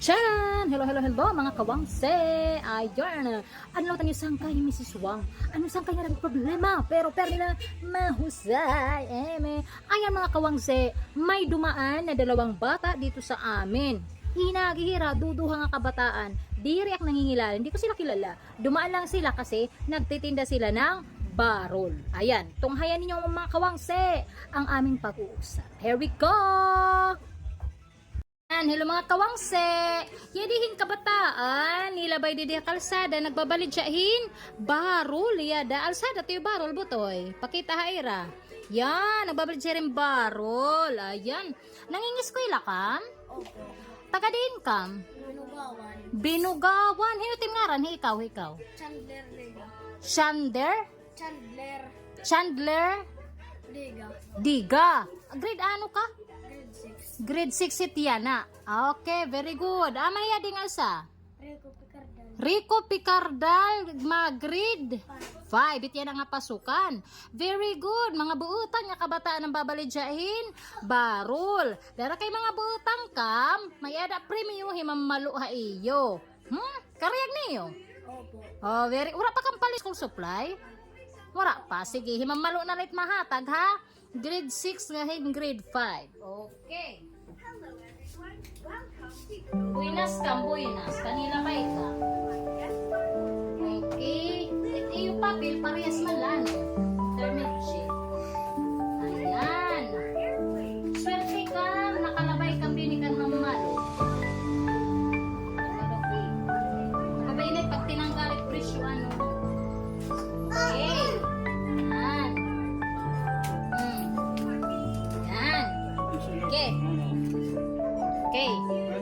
Tcharan! Hello mga kawangse! Ayan! Ano tayo sangkay Mrs. Wang? Ano sangkay nga ng problema? Pero nila mahusay! Ayan mga kawangse, may dumaan na dalawang bata dito sa amin. Hinagihira, duduha nga kabataan. Di riyak nangingilala, hindi ko sila kilala. Dumaan lang sila kasi nagtitinda sila ng barol. Ayan, tunghayan ninyo mga kawangse ang aming pag-uusap. Here we go! Hello mga kawangse, yadihin kabataan, nilabay di kalsada, nagbabalid siyahin, barol, yada, alsada tayo barol, butoy, pakita haira, yan, nagbabalid siya rin barol, ayan, nangingis ko ilakam, taga din kam, Binugawan, hinutin ngaran, ikaw, Chandler Liga. Chandler, Diga, grade ano ka? Grade 6. Grade 6 si Tiana. Okay, very good. Amaya ding asa? Rico Picardal, grade 5. Iti yan nga pasukan. Very good. Mga buutan nga kabataan ang babalidyahin. Barol. Dara kay mga buutan kam, may ada premium himamalo ha iyo. Kariyag niyo? Opo. Oh, very. Ura pa kang pali school supply? Wala pa. Sige, himamalo na lit mahatag ha. Grade 6 nga hin grade 5. Okay. Buenas. Kanila kay ka. Okay. Ito yung papel, parehas man lang. Terminology. Ayan. Swerte ka, nakalabay kang binikan ng malo. Kabainit, pag tinanggalit presyo, ano. Okay. Ayan. Ayan. Okay. Okay.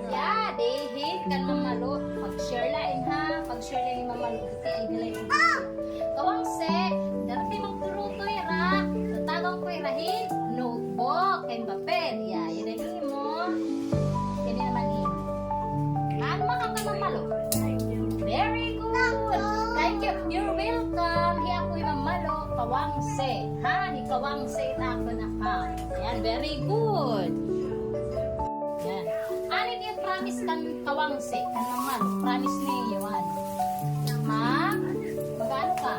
Yeah, dihit kan mamalo. Pag-share lain ha. Pag-share lain mamalo. Iti ay galay. Kawangse, dati magturuto ra. Tatawang ko irahin. Notebook and papel. Yeah, yun ay mo. Yan naman yun. Ano makaka mamalo? Very good. Thank you. You're welcome. Hiya ko yung mamalo. Kawangse. Ha? Di kawangse na ako na ka. Ayan, very good. Yan. Anit yung promise kan kawangse, kan naman, promise niyo yan. Mag-ano ka?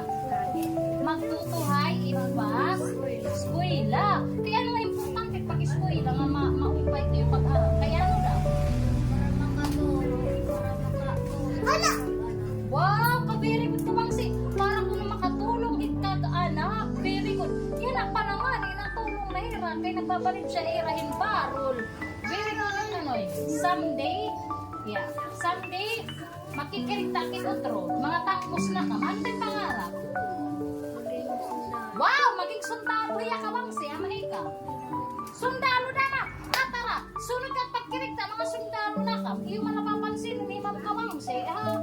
Magtutuhay, ipas, eskwela. Kaya ano nga importante pag eskwela, nga maumpay ito yung pag-aaral. Kaya ano daw? Para makatulong. Wala! Wow, ka-very good kawangse. Para kung makatulong, anak, very good. Yan ang panaman, natulong na hira. Kaya nagbabalit siya irahin barol. Very good ang ano eh. Someday, makikirita-kit otro. Mga tapos na ka, man din pangarap. Wow, maging sundalo ya kawangse, amay ka. Sundalo na na. Tara, sunod ka pagkirita, mga sundalo na ka. Iyo man napapansin, ni Ma'am Kawangse, ha?